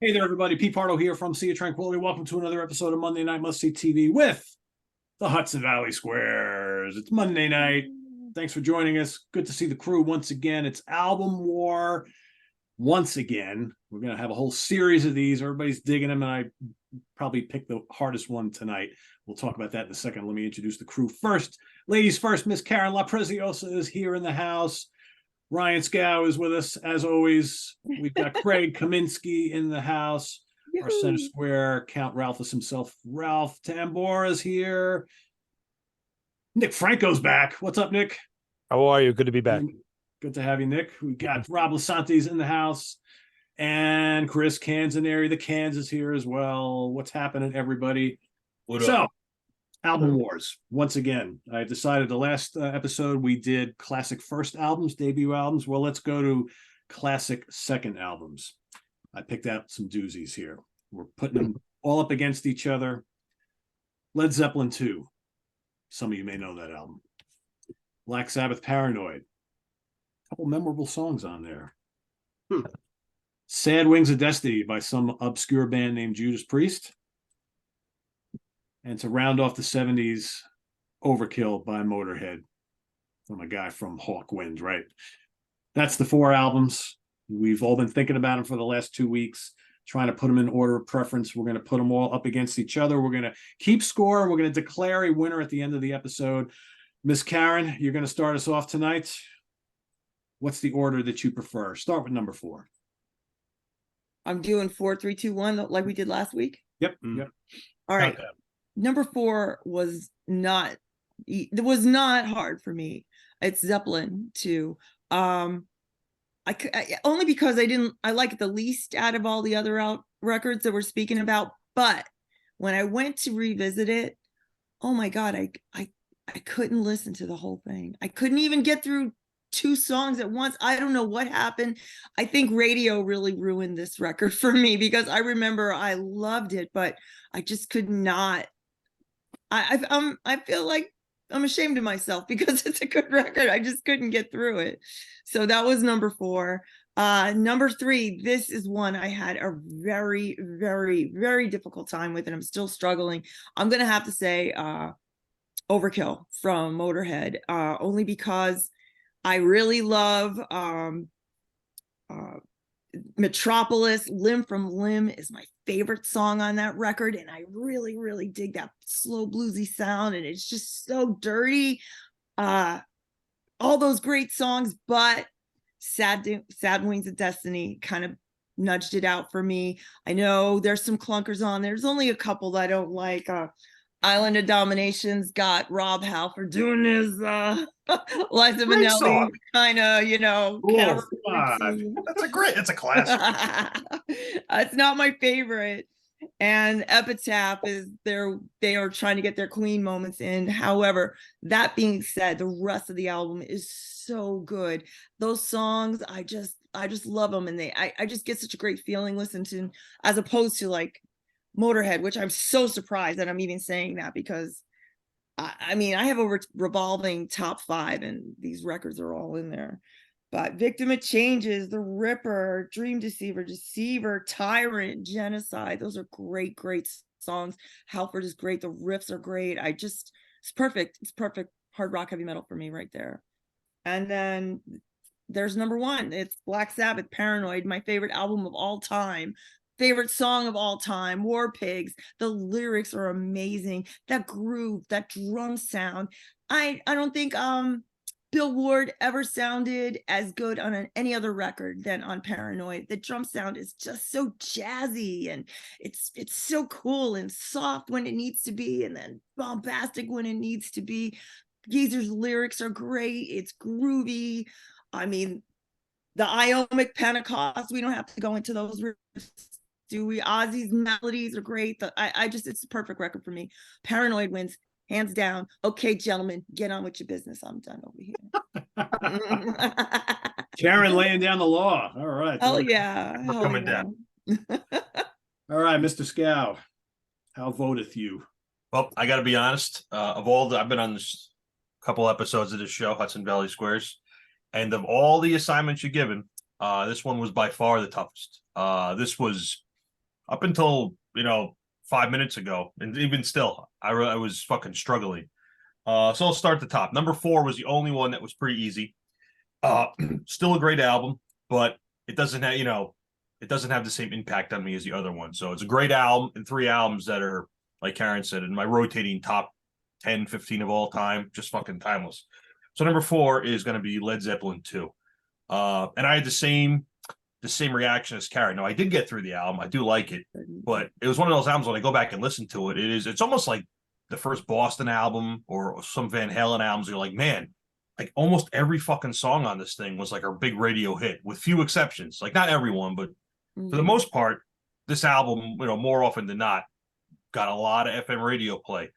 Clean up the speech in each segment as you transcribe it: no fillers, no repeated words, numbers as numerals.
Hey there, everybody. Pete Pardo here from Sea of Tranquility. Welcome to another episode of Monday Night Must See TV with the Hudson Valley Squares. It's Monday night. Thanks for joining us. Good to see the crew once again. It's Album War once again. We're going to have a whole series of these. Everybody's digging them, and I probably picked the hardest one tonight. We'll talk about that in a second. Let me introduce the crew first. Ladies first, Miss Karen La Preziosa is here in the house. Ryan Scow is with us, as always. We've got Craig Kaminsky in the house. Our center square, Count Ralphus himself, Ralph Tambor is here. Nick Franco's back. What's up, Nick? How are you? Good to be back. Good to have you, Nick. We got Rob Lasante's in the house. And Chris Canzaneri, the Cans, is here as well. What's happening, everybody? Album Wars. Once again, I decided the last episode we did classic first albums, debut albums. Well, let's go to classic second albums. I picked out some doozies here. We're putting them all up against each other. Led Zeppelin II. Some of you may know that album. Black Sabbath Paranoid. A couple memorable songs on there. Sad Wings of Destiny by some obscure band named Judas Priest. And to round off the 70s, Overkill by Motorhead from a guy from Hawkwind, right? That's the four albums. We've all been thinking about them for the last 2 weeks, trying to put them in order of preference. We're going to put them all up against each other. We're going to keep score. We're going to declare a winner at the end of the episode. Miss Karen, you're going to start us off tonight. What's the order that you prefer? Start with number 4. I'm doing 4, 3, 2, 1, like we did last week. Yep. All right. Number 4 was not hard for me. It's Zeppelin II. I only because I like it the least out of all the other records that we're speaking about. But when I went to revisit it, oh my God, I couldn't listen to the whole thing. I couldn't even get through 2 songs at once. I don't know what happened. I think radio really ruined this record for me because I remember I loved it, but I just could not. I feel like I'm ashamed of myself because it's a good record. I just couldn't get through it. So that was number 4. Number 3, this is one I had a very, very, very difficult time with, and I'm still struggling. I'm going to have to say Overkill from Motorhead, only because I really love Metropolis. Limb from Limb is my favorite song on that record, and I really, really dig that slow bluesy sound, and it's just so dirty. All those great songs, but Sad Wings of Destiny kind of nudged it out for me. I know there's some clunkers on there. There's only a couple that I don't like. Island of Domination's got Rob Halford doing his Liza Minnelli kind of, It's a classic. It's not my favorite. And Epitaph they are trying to get their Queen moments in. However, that being said, the rest of the album is so good. Those songs, I just love them, and I just get such a great feeling listening to them, as opposed to like Motorhead, which I'm so surprised that I'm even saying that, because I mean, I have a revolving top 5 and these records are all in there. But Victim of Changes, The Ripper, Dream Deceiver, Tyrant, Genocide, those are great songs. Halford is great. The riffs are great. It's perfect. It's perfect hard rock heavy metal for me right there. And then there's number 1. It's Black Sabbath Paranoid, my favorite album of all time. Favorite song of all time, War Pigs. The lyrics are amazing. That groove, that drum sound. I don't think Bill Ward ever sounded as good on any other record than on Paranoid. The drum sound is just so jazzy, and it's so cool and soft when it needs to be, and then bombastic when it needs to be. Geezer's lyrics are great. It's groovy. I mean, the Ionic Pentecost, we don't have to go into those riffs. Ozzy's melodies are great. It's a perfect record for me. Paranoid wins, hands down. Okay, gentlemen, get on with your business. I'm done over here. Karen laying down the law. All right. Oh yeah. We're coming down. All right, Mr. Scow, how voteth you? Well, I got to be honest. I've been on this couple episodes of this show, Hudson Valley Squares, and of all the assignments you're given, this one was by far the toughest. This was up until 5 minutes ago, and even still, I was fucking struggling. So I'll start at the top. Number 4 was the only one that was pretty easy. Still a great album, but it doesn't have it doesn't have the same impact on me as the other one. So it's a great album and 3 albums that are, like Karen said, in my rotating top 10, 15 of all time, just fucking timeless. So number 4 is going to be Led Zeppelin II. And I had the same reaction as Karen. Now, I did get through the album. I do like it, but it was one of those albums when I go back and listen to it, it's almost like the first Boston album or some Van Halen albums. You're like, man, like almost every fucking song on this thing was like a big radio hit, with few exceptions. Like not everyone, but for the most part, this album, more often than not, got a lot of FM radio play.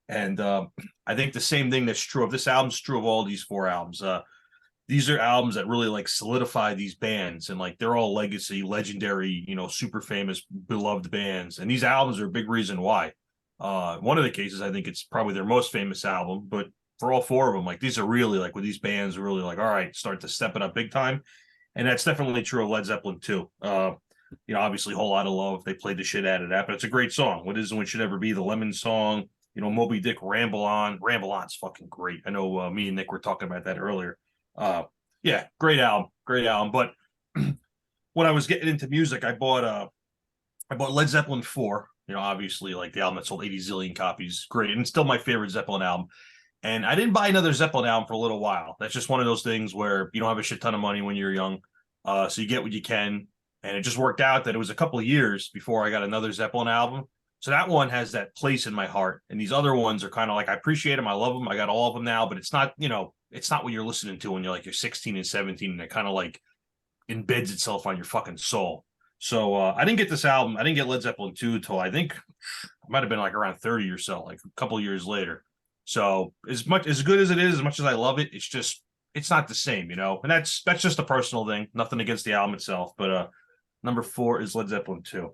And I think the same thing that's true of this album is true of all these 4 albums. These are albums that really like solidify these bands, and like they're all legendary, super famous, beloved bands. And these albums are a big reason why. One of the cases, I think it's probably their most famous album, but for all 4 of them, like these are really like with these bands really like, all right, start to step it up big time. And that's definitely true of Led Zeppelin too. Obviously Whole Lotta Love, they played the shit out of that, but it's a great song. What Is and What Should Ever Be, the Lemon Song, Moby Dick, Ramble On's fucking great. I know me and Nick were talking about that earlier. Yeah, great album. But when I was getting into music, I bought Led Zeppelin 4, obviously like the album that sold 80 zillion copies. Great. And it's still my favorite Zeppelin album. And I didn't buy another Zeppelin album for a little while. That's just one of those things where you don't have a shit ton of money when you're young. So you get what you can. And it just worked out that it was a couple of years before I got another Zeppelin album. So that one has that place in my heart. And these other ones are kind of like, I appreciate them. I love them. I got all of them now, but it's not, it's not what you're listening to when you're 16 and 17, and it kind of like embeds itself on your fucking soul. So I didn't get this album. I didn't get Led Zeppelin 2 until I think it might have been like around 30 or so, like a couple of years later. So as good as it is, as much as I love it, it's not the same, and that's just a personal thing. Nothing against the album itself, but number 4 is Led Zeppelin 2.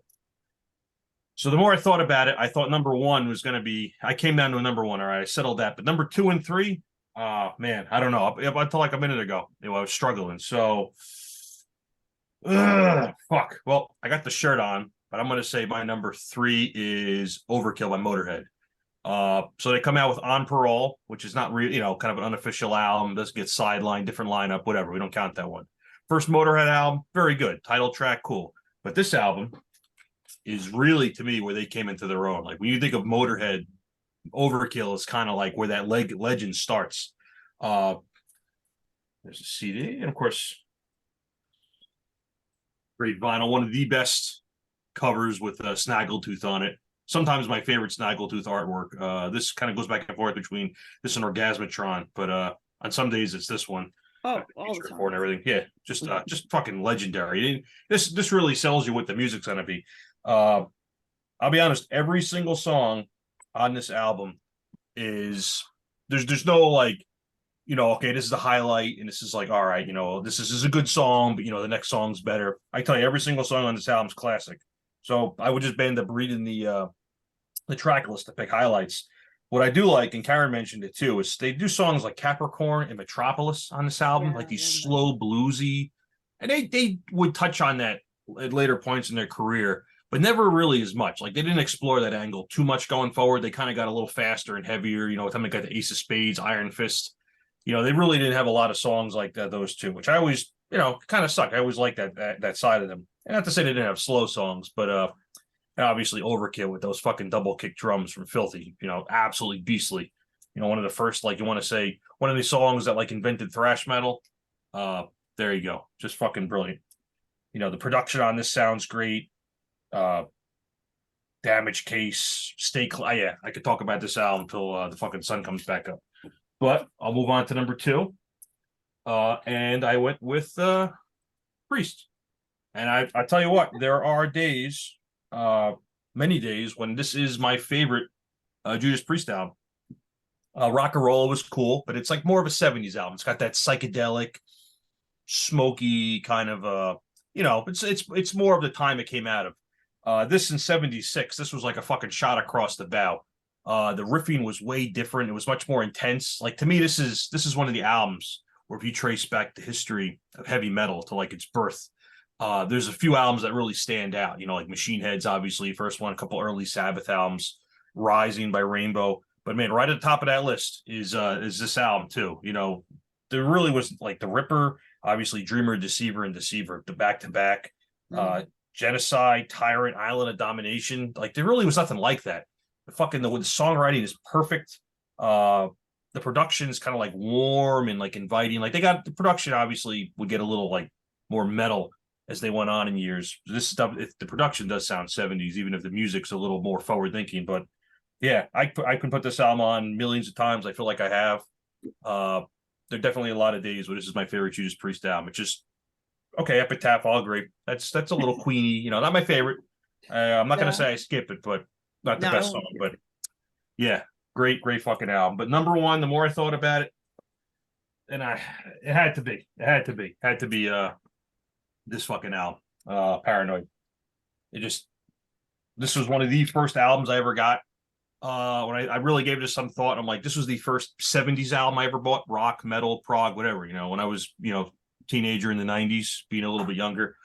So the more I thought about it, I thought number 1 was going to be, I came down to a number 1. All right, I settled that. But number 2 and 3, man, I don't know. Up until like a minute ago, I was struggling. So, fuck. Well, I got the shirt on, but I'm going to say my number 3 is Overkill by Motorhead. So they come out with On Parole, which is not really, kind of an unofficial album. Doesn't get sidelined, different lineup, whatever. We don't count that one. First Motorhead album, very good. Title track, cool. But this album is really, to me, where they came into their own. Like when you think of Motorhead, Overkill is kind of like where that legend starts. There's a CD, and of course, great vinyl. One of the best covers with Snaggletooth on it. Sometimes my favorite Snaggletooth artwork. This kind of goes back and forth between this and Orgasmatron, but on some days it's this one. Oh, all the time. And everything. Yeah, just fucking legendary. This really sells you what the music's gonna be. I'll be honest, every single song on this album is there's no like, okay, this is the highlight, and this is like, all right, this is a good song, but the next song's better. I tell you, every single song on this album's classic. So I would just end up reading the track list to pick highlights. What I do like, and Karen mentioned it too, is they do songs like Capricorn and Metropolis on this album, like these slow bluesy, and they would touch on that at later points in their career, but never really as much. Like they didn't explore that angle too much going forward. They kind of got a little faster and heavier. By the time they got the Ace of Spades, Iron Fist, they really didn't have a lot of songs like that, those two, which I always, kind of suck. I always liked that side of them. And not to say they didn't have slow songs, but obviously Overkill with those fucking double kick drums from Filthy, absolutely beastly. One of the first, like you want to say, one of the songs that like invented thrash metal. There you go. Just fucking brilliant. The production on this sounds great. Damage Case, yeah, I could talk about this album until the fucking sun comes back up. But I'll move on to number 2. And I went with Priest. And I tell you what, there are days, many days, when this is my favorite Judas Priest album. Rock and Roll was cool, but it's like more of a 70s album. It's got that psychedelic, smoky kind of it's more of the time it came out of. This in 76, this was like a fucking shot across the bow. The riffing was way different. It was much more intense. Like to me, this is one of the albums where if you trace back the history of heavy metal to like its birth, There's a few albums that really stand out, like Machine Heads, obviously, first one, a couple early Sabbath albums, Rising by Rainbow. But man, right at the top of that list is this album too. There really was like the Ripper, obviously Dreamer, Deceiver, and Deceiver, the back to back, Genocide, Tyrant, Island of Domination. Like there really was nothing like that. The songwriting is perfect. The production is kind of like warm and like inviting. Like the production obviously would get a little like more metal as they went on in years. This stuff, the production does sound 70s, even if the music's a little more forward thinking. But yeah, I can put this album on millions of times. I feel like I have. There are definitely a lot of days where this is my favorite Judas Priest album. It's just okay. Epitaph, all great. That's a little Queenie, not my favorite. I'm not gonna say I skip it, but not the best song. But yeah, great fucking album. But number one, the more I thought about it, and it had to be this fucking album, Paranoid. This was one of the first albums I ever got. When I really gave this some thought, I'm like, this was the first 70s album I ever bought, rock, metal, prog, whatever, when I was, teenager in the 90s, being a little bit younger.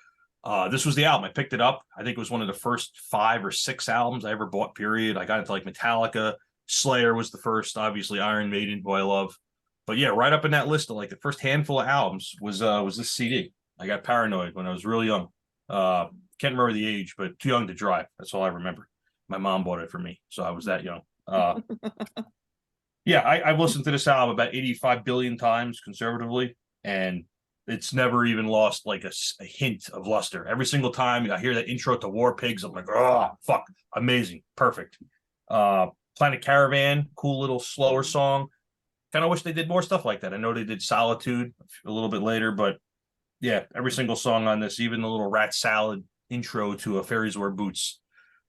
This was the album. I picked it up. I think it was one of the first 5 or 6 albums I ever bought, period. I got into like Metallica, Slayer was the first, obviously Iron Maiden, who I love. But yeah, right up in that list of like the first handful of albums was this CD. I got Paranoid when I was really young. Can't remember the age, but too young to drive. That's all I remember. My mom bought it for me, so I was that young. Yeah, I've listened to this album about 85 billion times conservatively, and it's never even lost like a hint of luster. Every single time I hear that intro to War Pigs, I'm like, oh, fuck, amazing, perfect. Planet Caravan, cool little slower song. Kind of wish they did more stuff like that. I know they did Solitude a little bit later, but yeah, every single song on this, even the little Rat Salad intro to A Fairies Wear Boots.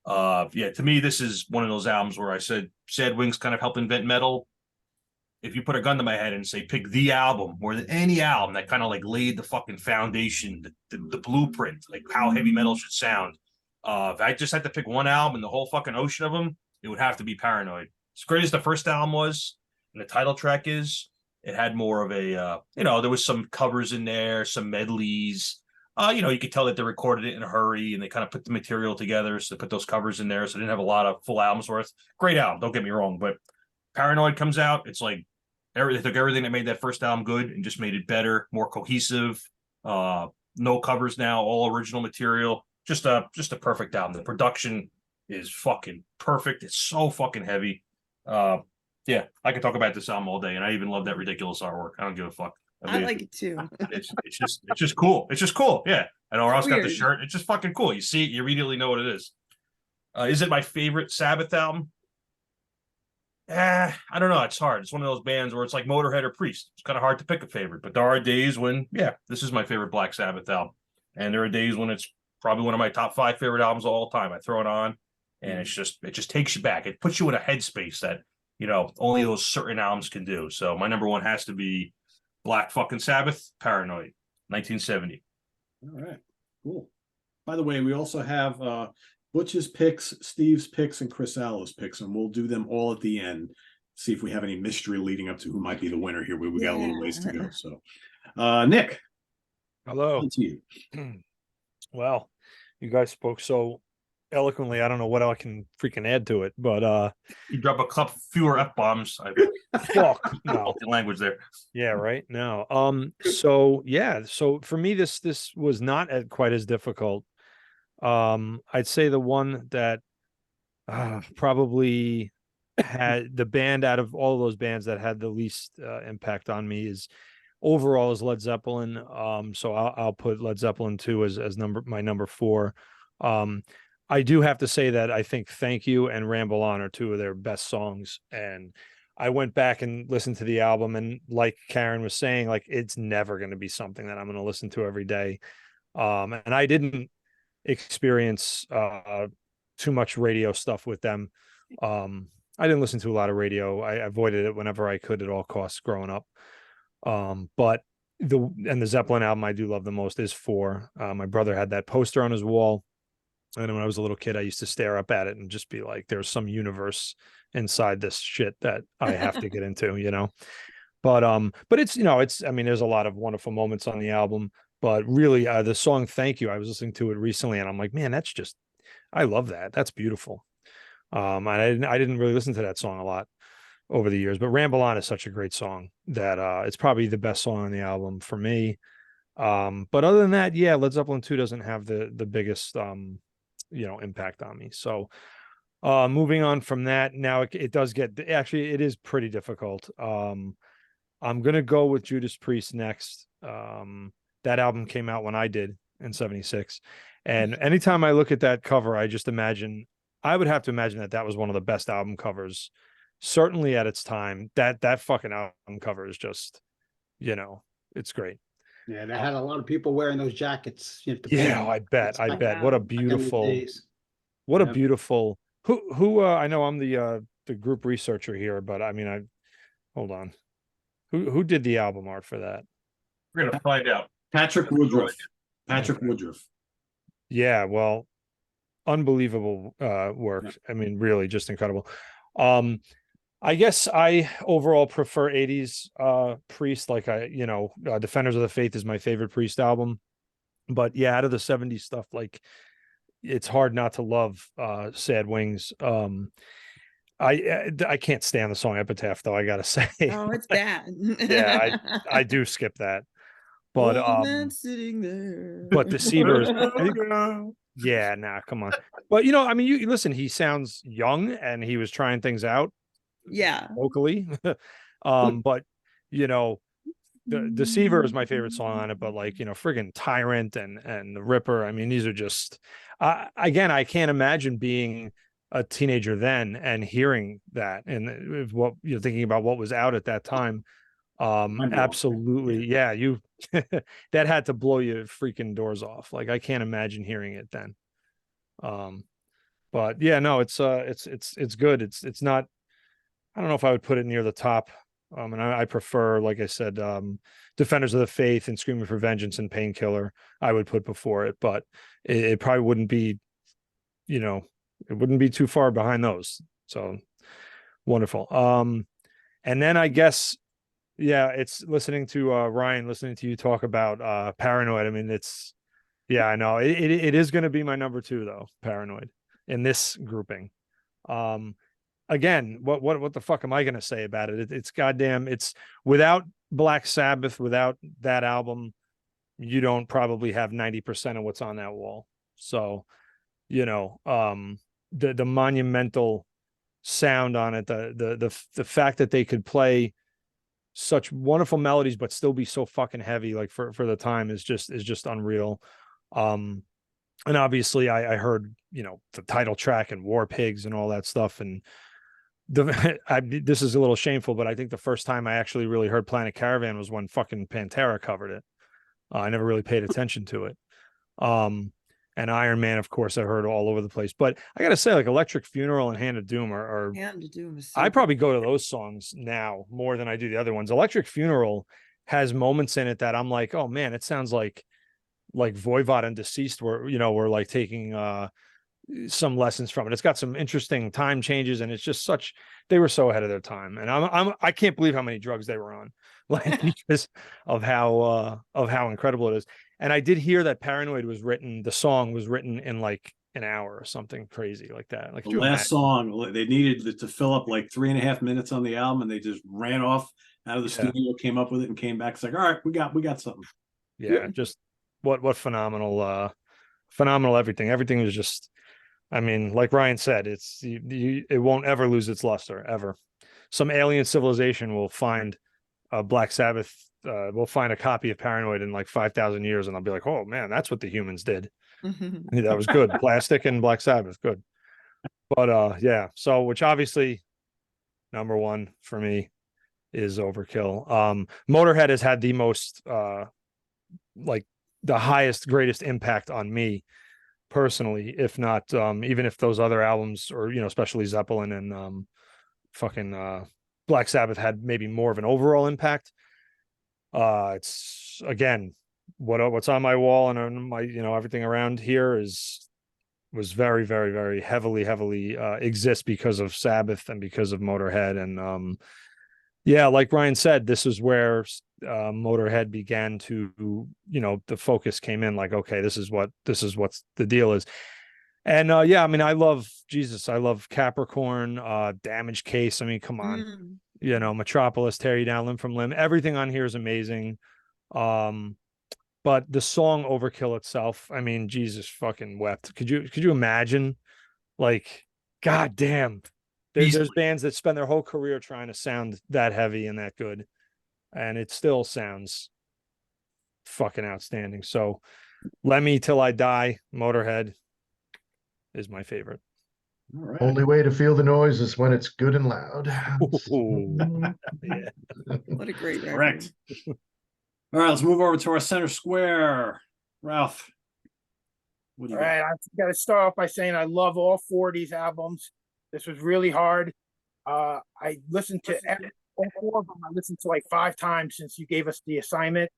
Yeah, to me, this is one of those albums where I said Sad Wings kind of helped invent metal. If you put a gun to my head and say pick the album more than any album that kind of like laid the fucking foundation, the blueprint, like how heavy metal should sound. If I just had to pick one album in the whole fucking ocean of them, it would have to be Paranoid. As great as the first album was, and the title track is, it had more of a, there was some covers in there, some medleys. You could tell that they recorded it in a hurry and they kind of put the material together. So they put those covers in there. So they didn't have a lot of full albums worth. Great album. Don't get me wrong. But Paranoid comes out. It's like they took everything that made that first album good and just made it better, more cohesive. No covers now, all original material. Just a perfect album. The production is fucking perfect. It's so fucking heavy. Yeah, I could talk about this album all day, and I even love that ridiculous artwork. I don't give a fuck. I like it too. It's just cool. It's just cool. Yeah. And or else got the shirt. It's just fucking cool. You see it, you immediately know what it is. Is it my favorite Sabbath album? I don't know. It's hard. It's one of those bands where it's like Motorhead or Priest. It's kind of hard to pick a favorite, but there are days when, yeah, this is my favorite Black Sabbath album. And there are days when it's probably one of my top 5 favorite albums of all time. I throw it on and it just takes you back. It puts you in a headspace that, only those certain albums can do. So my number one has to be Black fucking Sabbath, Paranoid, 1970. All right, cool. By the way, we also have Butch's picks, Steve's picks, and Chris Allo's picks, and we'll do them all at the end. See if we have any mystery leading up to who might be the winner here. We got a little ways to go. So, Nick, hello. on to you. Well, you guys spoke so eloquently. I don't know what I can freaking add to it, but you drop a couple fewer F-bombs. Fuck no language there. Yeah, right. No. So for me this was not quite as difficult. I'd say the one that probably had the band out of all those bands that had the least impact on me is Led Zeppelin. So I'll put Led Zeppelin II as my number 4. I do have to say that I think Thank You and Ramble On are 2 of their best songs. And I went back and listened to the album, and like Karen was saying, like, it's never going to be something that I'm going to listen to every day. And I didn't experience too much radio stuff with them. I didn't listen to a lot of radio. I avoided it whenever I could at all costs growing up. But the Zeppelin album I do love the most is 4. My brother had that poster on his wall. And when I was a little kid, I used to stare up at it and just be like, there's some universe inside this shit that I have to get into, But it's, there's a lot of wonderful moments on the album, But really, the song "Thank You," I was listening to it recently, and I'm like, man, I love that. That's beautiful. And I didn't really listen to that song a lot over the years, but "Ramble On" is such a great song that it's probably the best song on the album for me. But other than that, yeah, Led Zeppelin II doesn't have the biggest impact on me. So moving on from that, now it does get, actually it is pretty difficult. I'm gonna go with Judas Priest next. That album came out when I did in '76, and anytime I look at that cover, I would have to imagine that was one of the best album covers, certainly at its time. That fucking album cover is just, it's great. Yeah, they had a lot of people wearing those jackets. You have to Yeah, paint I bet. like What a back in the beautiful, days. what a Yep. beautiful. Who? I know I'm the group researcher here, but I mean, hold on. Who did the album art for that? We're gonna find out. Patrick Woodruff. Patrick Woodruff. Yeah, well, unbelievable work. Yeah. I mean, really just incredible. I guess I overall prefer 80s Priest. Like Defenders of the Faith is my favorite Priest album. But yeah, out of the 70s stuff, like it's hard not to love Sad Wings. I can't stand the song Epitaph though, I gotta say. Oh, it's bad. Yeah, I do skip that. But Old man sitting there. but Deceivers, yeah, nah, come on. But I mean, you listen, he sounds young and he was trying things out Yeah. vocally. But the Deceiver is my favorite song on it, but like, friggin' Tyrant and the Ripper, I mean, these are just again, I can't imagine being a teenager then and hearing that and what you're thinking about what was out at that time. Absolutely. Yeah, you that had to blow your freaking doors off. Like I can't imagine hearing it then. But yeah, no, it's good. It's not, I don't know if I would put it near the top. And I prefer, like I said, Defenders of the Faith and Screaming for Vengeance and Painkiller I would put before it, but it probably wouldn't be, it wouldn't be too far behind those. So wonderful. And then I guess, yeah, it's listening to Ryan, listening to you talk about Paranoid. I mean, yeah, I know it is going to be my number 2 though, Paranoid, in this grouping. Again, what the fuck am I going to say about it? It's goddamn, it's without Black Sabbath, without that album, you don't probably have 90% of what's on that wall. So, the monumental sound on it, the fact that they could play such wonderful melodies but still be so fucking heavy, like for the time, is just unreal. And obviously I heard the title track and War Pigs and all that stuff, and this is a little shameful, but I think the first time I actually really heard Planet Caravan was when fucking Pantera covered it. I never really paid attention to it. And Iron Man, of course, I heard all over the place. But I gotta say, like Electric Funeral and Hand of Doom are Hand of Doom is so I good. probably go to those songs now more than I do the other ones. Electric Funeral has moments in it that I'm like, oh man, it sounds like Voivod and Deceased were like taking some lessons from it. It's got some interesting time changes, and it's just they were so ahead of their time. And I can't believe how many drugs they were on, like because of how incredible it is. And I did hear that Paranoid the song was written in like an hour or something crazy like that. Like The last song, they needed to fill up like 3.5 minutes on the album, and they just ran off out of the studio, came up with it, and came back. It's like, all right, we got something. Yeah, just what phenomenal everything. Everything was just, I mean, like Ryan said, it won't ever lose its luster, ever. Some alien civilization will find a Black Sabbath, we'll find a copy of Paranoid in like 5,000 years, and I'll be like, oh man, that's what the humans did. That was good. Plastic and Black Sabbath, good. But yeah, so which obviously number 1 for me is Overkill. Motorhead has had the most like the highest, greatest impact on me personally, if not even if those other albums, or especially Zeppelin and fucking Black Sabbath, had maybe more of an overall impact. It's again what's on my wall and on my everything around here was very, very, very heavily exists because of Sabbath and because of Motorhead. And Yeah, like Ryan said, this is where Motorhead began to, the focus came in like, okay, this is what's the deal is. And yeah, I mean, I love Capricorn, Damage Case. I mean, come on, Metropolis, Tear You Down, Limb from Limb. Everything on here is amazing. But the song Overkill itself, I mean, Jesus fucking wept. Could you imagine? Like, god damn. There's bands that spend their whole career trying to sound that heavy and that good, and it still sounds fucking outstanding. So, Let Me Till I Die, Motorhead is my favorite. All right. Only way to feel the noise is when it's good and loud. Yeah. What a great record. Correct. All right, let's move over to our center square. Ralph. What do All you got? right, I got to start off by saying I love all four of these albums. This was really hard. I listened to all four of them. I listened to like 5 times since you gave us the assignment,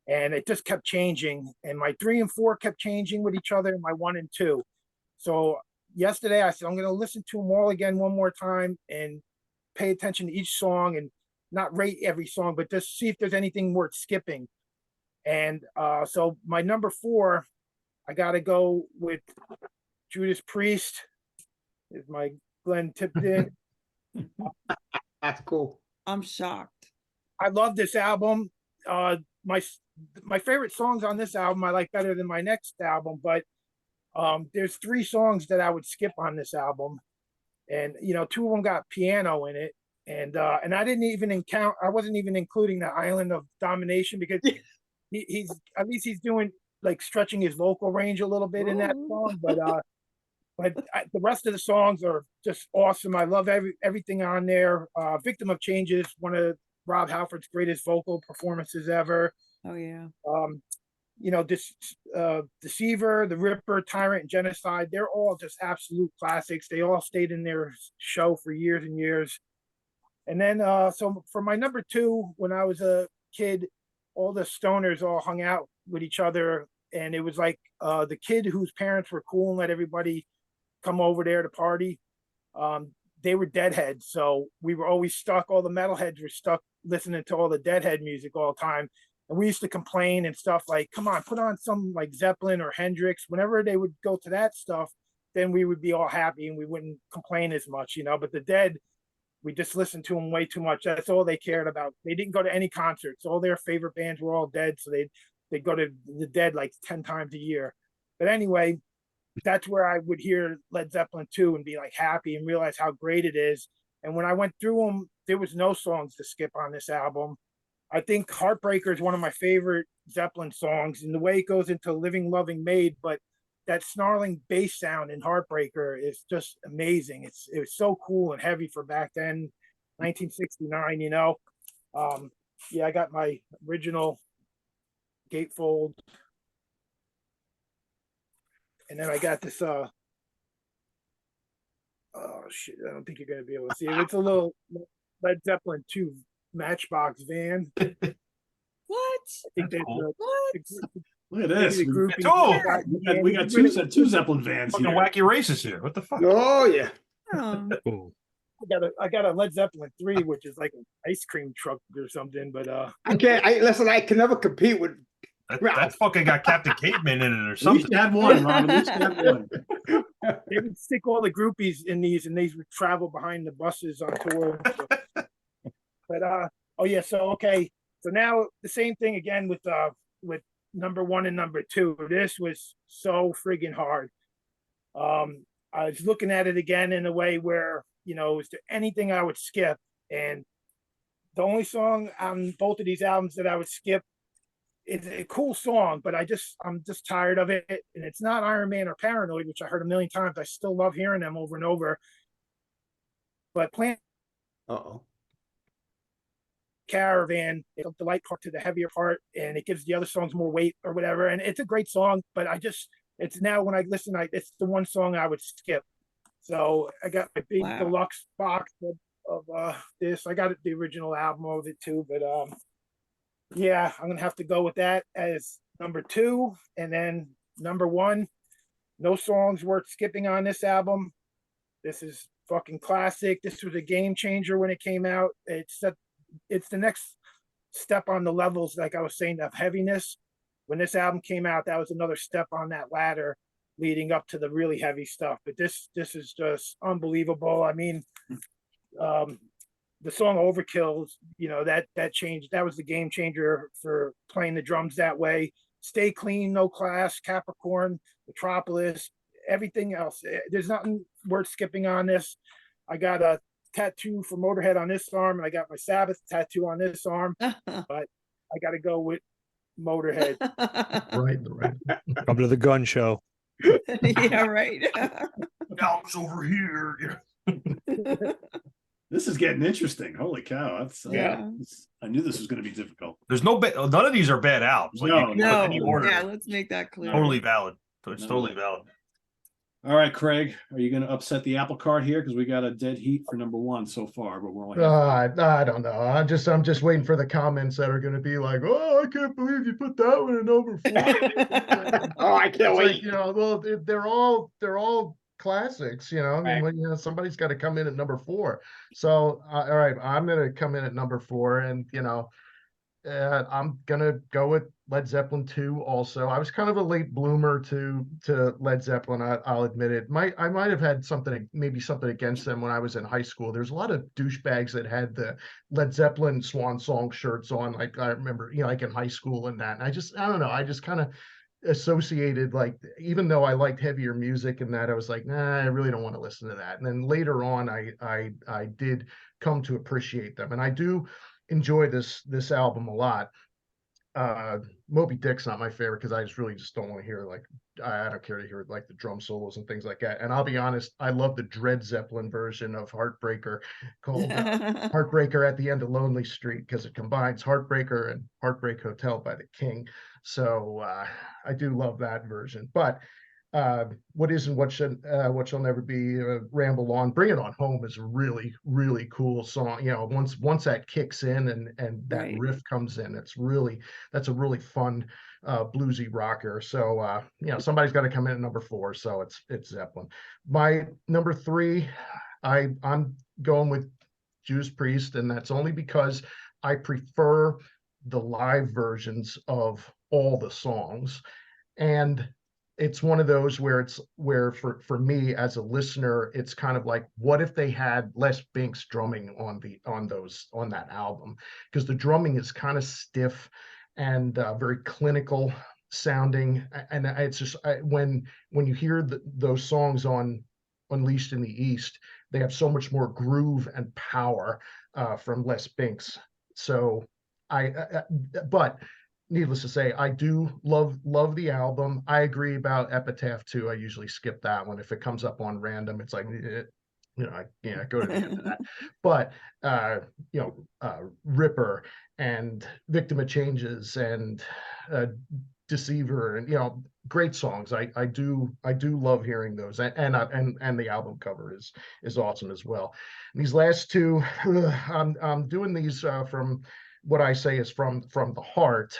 and it just kept changing. And my 3 and 4 kept changing with each other, and my 1 and 2. So yesterday I said I'm going to listen to them all again one more time and pay attention to each song and not rate every song, but just see if there's anything worth skipping. And so my number 4, I got to go with Judas Priest. Is my Glenn Tipton. That's cool. I'm shocked. I love this album. My favorite songs on this album I like better than my next album, but there's 3 songs that I would skip on this album, and 2 of them got piano in it, and I didn't even I wasn't even including the Island of Domination because he's at least he's doing like stretching his vocal range a little bit in that song, but the rest of the songs are just awesome. I love everything on there. Victim of Change is one of Rob Halford's greatest vocal performances ever. Oh yeah. Deceiver, The Ripper, Tyrant, and Genocide, they're all just absolute classics. They all stayed in their show for years and years. And then so for my number 2, when I was a kid, all the stoners all hung out with each other, and it was like the kid whose parents were cool and let everybody come over there to party. They were Deadheads, so we were always stuck. All the metalheads were stuck listening to all the Deadhead music all the time, and we used to complain and stuff like, "Come on, put on some like Zeppelin or Hendrix." Whenever they would go to that stuff, then we would be all happy and we wouldn't complain as much, But the Dead, we just listened to them way too much. That's all they cared about. They didn't go to any concerts. All their favorite bands were all Dead, so they'd go to the Dead like 10 times a year. But anyway, that's where I would hear Led Zeppelin II and be like happy and realize how great it is. And when I went through them, there was no songs to skip on this album. I think Heartbreaker is one of my favorite Zeppelin songs, and the way it goes into Living, Loving, Made, but that snarling bass sound in Heartbreaker is just amazing. It was so cool and heavy for back then, 1969, Yeah, I got my original gatefold. And then I got this oh shit, I don't think you're gonna be able to see it. It's a little Led Zeppelin 2 Matchbox van. What? I think That's cool. What? Look at this. We got two Zeppelin vans Fucking here. wacky races here. What the fuck? Oh yeah. Oh. Cool. I got a Led Zeppelin 3, which is like an ice cream truck or something, but I can never compete with That fucking got Captain Caveman in it or At least something. you had one, Rob. At least you had one. they would stick all the groupies in these, and these would travel behind the buses on tour. But oh yeah, so okay, so now the same thing again with number 1 and number 2. This was so friggin' hard. I was looking at it again in a way where is there anything I would skip? And the only song on both of these albums that I would skip, it's a cool song, but I'm just tired of it. And it's not Iron Man or Paranoid, which I heard a million times. I still love hearing them over and over. But Plant Caravan, it's the light part to the heavier part, and it gives the other songs more weight or whatever. And it's a great song, but it's now when I listen, it's the one song I would skip. So I got my big deluxe box of this. I got the original album of it too, but yeah, I'm gonna have to go with that as number 2. And then number 1, no songs worth skipping on this album. This is fucking classic. This was a game changer when it came out. It set it's the next step on the levels, like I was saying, of heaviness. When this album came out, that was another step on that ladder leading up to the really heavy stuff. But this is just unbelievable. I mean, the song Overkill, that changed. That was the game changer for playing the drums that way. Stay Clean, No Class, Capricorn, Metropolis, everything else. There's nothing worth skipping on this. I got a tattoo for Motorhead on this arm, and I got my Sabbath tattoo on this arm, but I got to go with Motorhead. Right. Come to the gun show. Yeah, right. Album's over here. This is getting interesting. Holy cow! That's Yeah. I knew this was going to be difficult. There's none of these are bad albums. Like, No, you can put No, any order. yeah, let's make that clear. Totally valid. It's No. totally valid. All right, Craig, are you going to upset the apple cart here? Because we got a dead heat for number one so far, but we're only I don't know. I'm just waiting for the comments that are going to be like, "Oh, I can't believe you put that one at number 4." Oh, I can't It's wait. like, well, they're all classics, I mean, Right. somebody's got to come in at number 4. So, all right, I'm going to come in at number 4, and I'm gonna go with Led Zeppelin II. Also, I was kind of a late bloomer to Led Zeppelin. I'll admit it. I might have had maybe something against them when I was in high school. There's a lot of douchebags that had the Led Zeppelin Swan Song shirts on. Like I remember, like in high school and that. And I don't know. I just kind of associated, like, even though I liked heavier music and that, I was like, nah, I really don't want to listen to that. And then later on, I did come to appreciate them, and I do enjoy this album a lot. Moby Dick's not my favorite because I just don't want to hear, like, I don't care to hear like the drum solos and things like that. And I'll be honest, I love the Dread Zeppelin version of Heartbreaker called Heartbreaker at the End of Lonely Street, because it combines Heartbreaker and Heartbreak Hotel by the King. So I do love that version. But What Is and What Shall Never Be, Ramble On, Bring It On Home is a really, really cool song. Once that kicks in and that Right. riff comes in, that's a really fun bluesy rocker. So somebody's got to come in at number 4. So it's Zeppelin. My number 3, I'm going with Judas Priest, and that's only because I prefer the live versions of all the songs. And it's one of those where for me as a listener, it's kind of like, what if they had Les Binks drumming on that album? Because the drumming is kind of stiff and very clinical sounding, and it's just when you hear those songs on Unleashed in the East, they have so much more groove and power from Les Binks. So but needless to say, I do love the album. I agree about Epitaph too. I usually skip that one if it comes up on random. It's like, go to the end of that. But Ripper and Victim of Changes and Deceiver, and great songs. I do love hearing those, and the album cover is awesome as well. And these last two, I'm doing these from what I say is from the heart,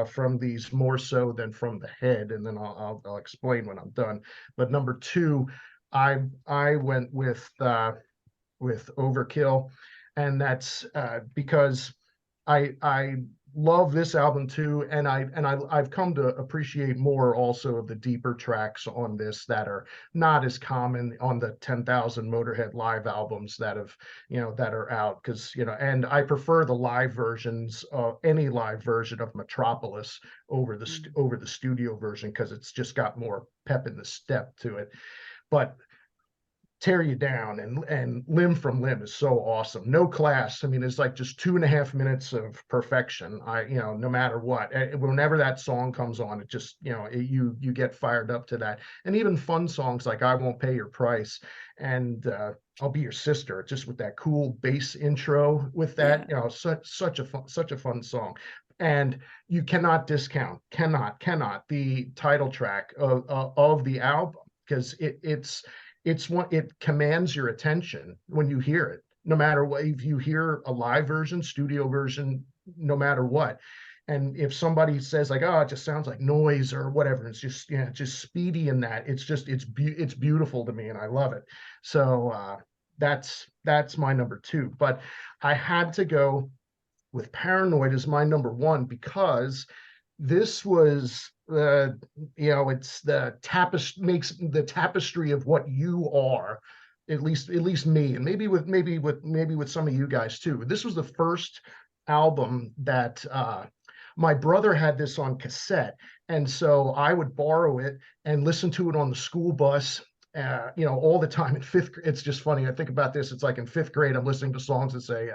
from these more so than from the head, and then I'll explain when I'm done. But number 2, I went with Overkill, and that's because I love this album too, and I've come to appreciate more also of the deeper tracks on this that are not as common on the 10,000 Motorhead live albums that are out, because and I prefer the live versions of any live version of Metropolis over the studio version, because it's just got more pep in the step to it. But Tear You Down and Limb from Limb is so awesome. No Class, I mean, it's like just 2.5 minutes of perfection. No matter what, whenever that song comes on, it just you get fired up to that. And even fun songs like I Won't Pay Your Price and I'll Be Your Sister, just with that cool bass intro with that, such a fun song. And you cannot discount the title track of the album, because it commands your attention when you hear it, no matter what. If you hear a live version, studio version, no matter what, and if somebody says like, oh, it just sounds like noise or whatever, it's just speedy in that, it's beautiful to me, and I love it. So that's my number 2. But I had to go with Paranoid as my number 1 because this was it's the tapestry, makes the tapestry of what you are, at least me, and maybe with some of you guys too. This was the first album that my brother had this on cassette, and so I would borrow it and listen to it on the school bus, all the time in 5th grade. It's just funny. I think about this. It's like in 5th grade, I'm listening to songs that say,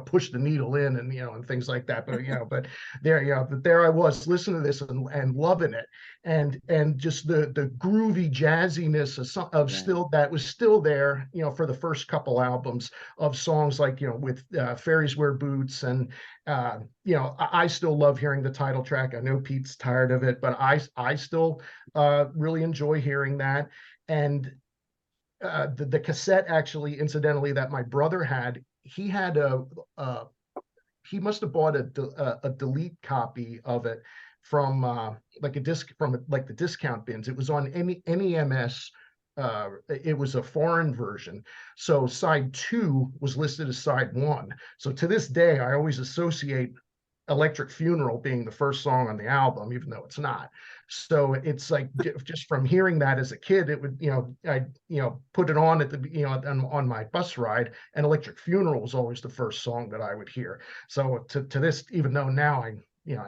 push the needle in, and, and things like that. But, but there I was listening to this and loving it. And just the groovy jazziness of still, that was still there, for the first couple albums of songs like, with Fairies Wear Boots. And, I still love hearing the title track. I know Pete's tired of it, but I still really enjoy hearing that. And the cassette, actually, incidentally, that my brother had, he had he must have bought a delete copy of it from like a disc from like the discount bins. It was on NEMS. It was a foreign version, so side 2 was listed as side 1. So to this day, I always associate Electric Funeral being the first song on the album, even though it's not. So it's like, just from hearing that as a kid, it would, I put it on at the, on my bus ride, and Electric Funeral was always the first song that I would hear. So to this, even though now I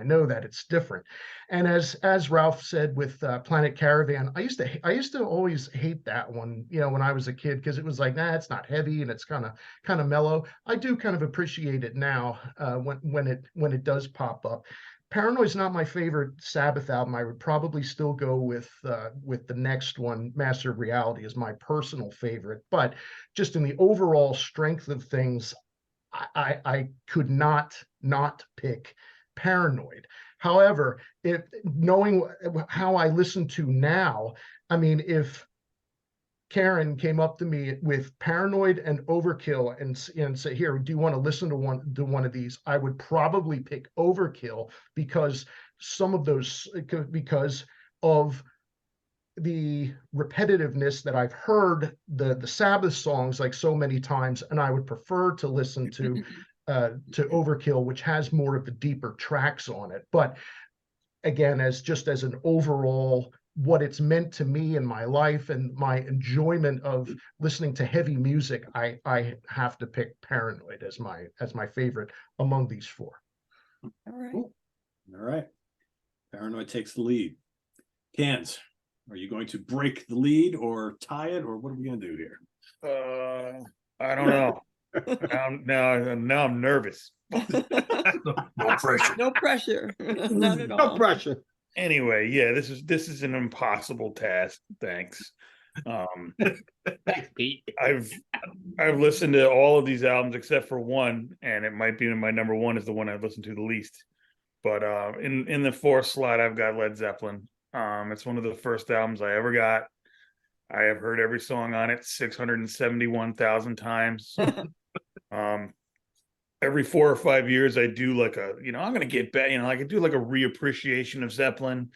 know that it's different. And as Ralph said with Planet Caravan, I used to always hate that one, when I was a kid, because it was like, nah, it's not heavy and it's kind of mellow. I do kind of appreciate it now when it does pop up. Paranoid's not my favorite Sabbath album. I would probably still go with the next one, Master of Reality, is my personal favorite. But just in the overall strength of things, I could not pick Paranoid. However, if knowing how I listen to now, I mean, if Karen came up to me with Paranoid and Overkill and say, here, do you want to listen to one of these? I would probably pick Overkill because of the repetitiveness that I've heard the Sabbath songs like so many times, and I would prefer to listen to Overkill, which has more of the deeper tracks on it. But again, as an overall, what it's meant to me in my life and my enjoyment of listening to heavy music, I have to pick Paranoid as my favorite among these 4. All right. Cool. All right. Paranoid takes the lead. Cans, are you going to break the lead or tie it, or what are we going to do here? I don't know. Now I'm nervous. No pressure. No pressure. Not at all. No pressure. Anyway, yeah, this is an impossible task. Thanks. Thanks, Pete. I've listened to all of these albums except for one, and it might be in my number 1 is the one I've listened to the least. But in the 4th slot, I've got Led Zeppelin. It's one of the first albums I ever got. I have heard every song on it 671,000 times. Every 4 or 5 years, I do like I'm going to get back, I could do like a reappreciation of Zeppelin,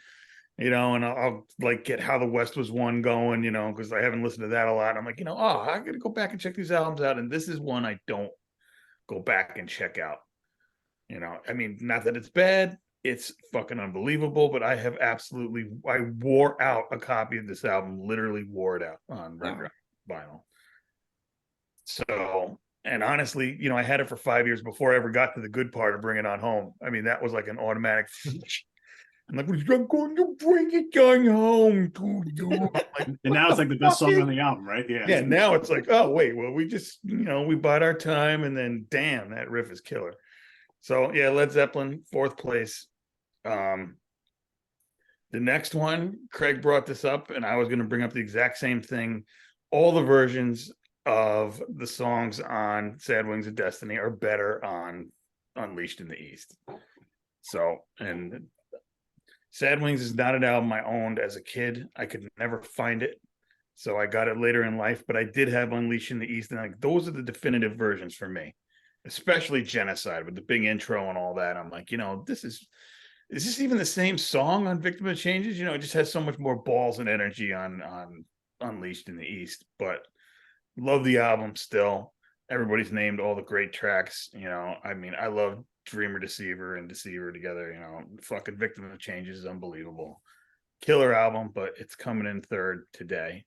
and I'll like get How the West Was Won going, because I haven't listened to that a lot. I'm like, I got to go back and check these albums out. And this is one I don't go back and check out. I mean, not that it's bad. It's fucking unbelievable, but I wore out a copy of this album, literally wore it out on record vinyl. So, and honestly, I had it for 5 years before I ever got to the good part of Bring It On Home. I mean, that was like an automatic. I'm like, I'm going to bring it on home to you. And now it's like the best song on the album, right? Yeah. Yeah. Now it's like, oh wait, well, we just, we bought our time, and then damn, that riff is killer. So yeah, Led Zeppelin, 4th place. The next one, Craig brought this up, and I was going to bring up the exact same thing. All the versions of the songs on Sad Wings of Destiny are better on Unleashed in the East. So, and Sad Wings is not an album I owned as a kid. I could never find it, so I got it later in life. But I did have Unleashed in the East, and like those are the definitive versions for me, especially Genocide with the big intro and all that. I'm like, is this even the same song on Victim of Changes? It just has so much more balls and energy on Unleashed in the East. But love the album still. Everybody's named all the great tracks. You know, I mean, I love Dreamer Deceiver and Deceiver together. You know, fucking Victim of Changes is unbelievable. Killer album, but it's coming in third today.